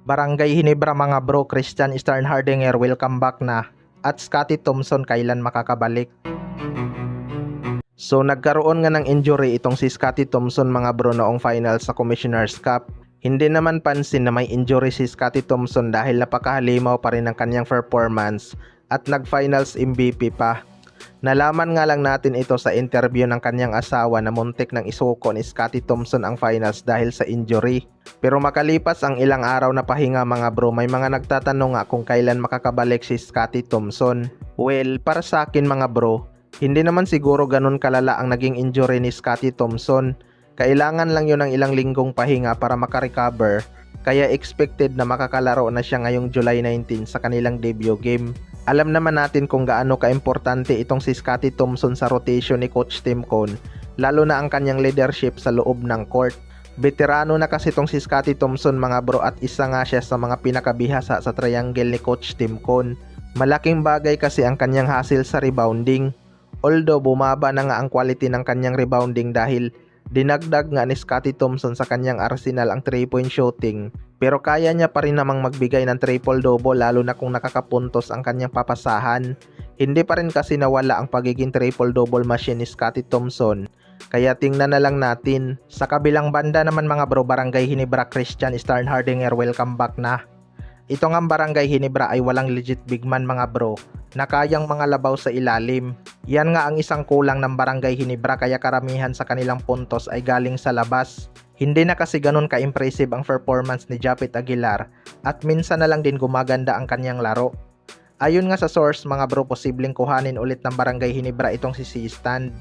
Barangay Hinebra mga bro, Christian Sternhardinger welcome back na. At Scottie Thompson kailan makakabalik? So nagkaroon nga ng injury itong si Scottie Thompson mga bro noong finals sa Commissioner's Cup. Hindi naman pansin na may injury si Scottie Thompson dahil napakahalimaw pa rin ang kanyang performance at nag-finals MVP pa. Nalaman nga lang natin ito sa interview ng kanyang asawa na muntik ng isuko ni Scottie Thompson ang finals dahil sa injury. Pero makalipas ang ilang araw na pahinga mga bro, may mga nagtatanong nga kung kailan makakabalik si Scottie Thompson. Well, para sa akin mga bro, hindi naman siguro ganun kalala ang naging injury ni Scottie Thompson. Kailangan lang yun ng ilang linggong pahinga para makarecover. Kaya expected na makakalaro na siya ngayong July 19 sa kanilang debut game. Alam naman natin kung gaano kaimportante itong si Scottie Thompson sa rotation ni Coach Tim Cone, lalo na ang kanyang leadership sa loob ng court. Veterano na kasi itong si Scottie Thompson mga bro at isa nga siya sa mga pinakabihasa sa triangle ni Coach Tim Cone. Malaking bagay kasi ang kanyang hustle sa rebounding. Although bumaba na nga ang quality ng kanyang rebounding dahil dinagdag nga ni Scottie Thompson sa kanyang arsenal ang 3-point shooting, pero kaya niya pa rin namang magbigay ng triple-double lalo na kung nakakapuntos ang kanyang papasahan. Hindi pa rin kasi nawala ang pagiging triple-double machine ni Scottie Thompson, kaya tingnan na lang natin. Sa kabilang banda naman mga bro, Barangay Hinebra Christian Sternhardinger welcome back na. Ito nga Barangay Hinebra ay walang legit big man mga bro, na kayang mga labaw sa ilalim. Yan nga ang isang kulang ng Barangay Hinebra kaya karamihan sa kanilang puntos ay galing sa labas. Hindi na kasi ganun ka-impressive ang performance ni Japet Aguilar at minsan na lang din gumaganda ang kanyang laro. Ayon nga sa source mga bro, posibleng kuhanin ulit ng Barangay Hinebra itong si C-Stand.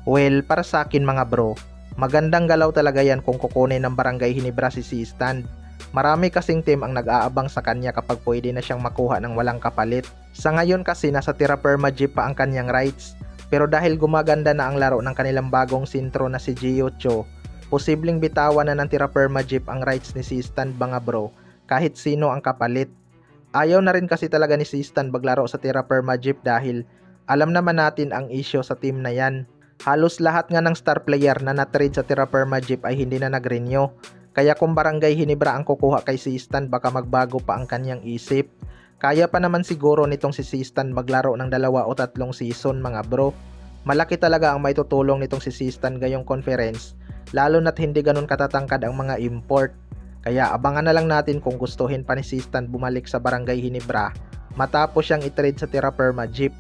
Well, para sa akin mga bro, magandang galaw talaga yan kung kukunin ng Barangay Hinebra si C-Stand. Marami kasing team ang nag-aabang sa kanya kapag pwede na siyang makuha ng walang kapalit. Sa ngayon kasi nasa Tira Perma Jeep pa ang kanyang rights, pero dahil gumaganda na ang laro ng kanilang bagong sintro na si Gio Cho, posibleng bitawan na ng Tira Perma Jeep ang rights ni C-Stand mga bro, kahit sino ang kapalit. Ayaw na rin kasi talaga ni C-Stand maglaro sa Tira Perma Jeep dahil alam naman natin ang issue sa team na yan. Halos lahat nga ng star player na na-trade sa Tira Perma Jeep ay hindi na nag-renew. Kaya kung Barangay Hinebra ang kukuha kay C-Stand, baka magbago pa ang kanyang isip. Kaya pa naman siguro nitong si C-Stand maglaro ng 2 o 3 season mga bro. Malaki talaga ang maitutulong nitong si C-Stand ngayong conference, lalo na't hindi ganun katatangkad ang mga import. Kaya abangan na lang natin kung gustuhin pa ni C-Stand bumalik sa Barangay Hinebra matapos siyang i-trade sa Tira Perma Jeep.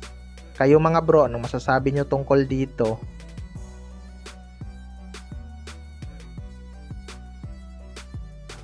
Kayo mga bro, anong masasabi nyo tungkol dito?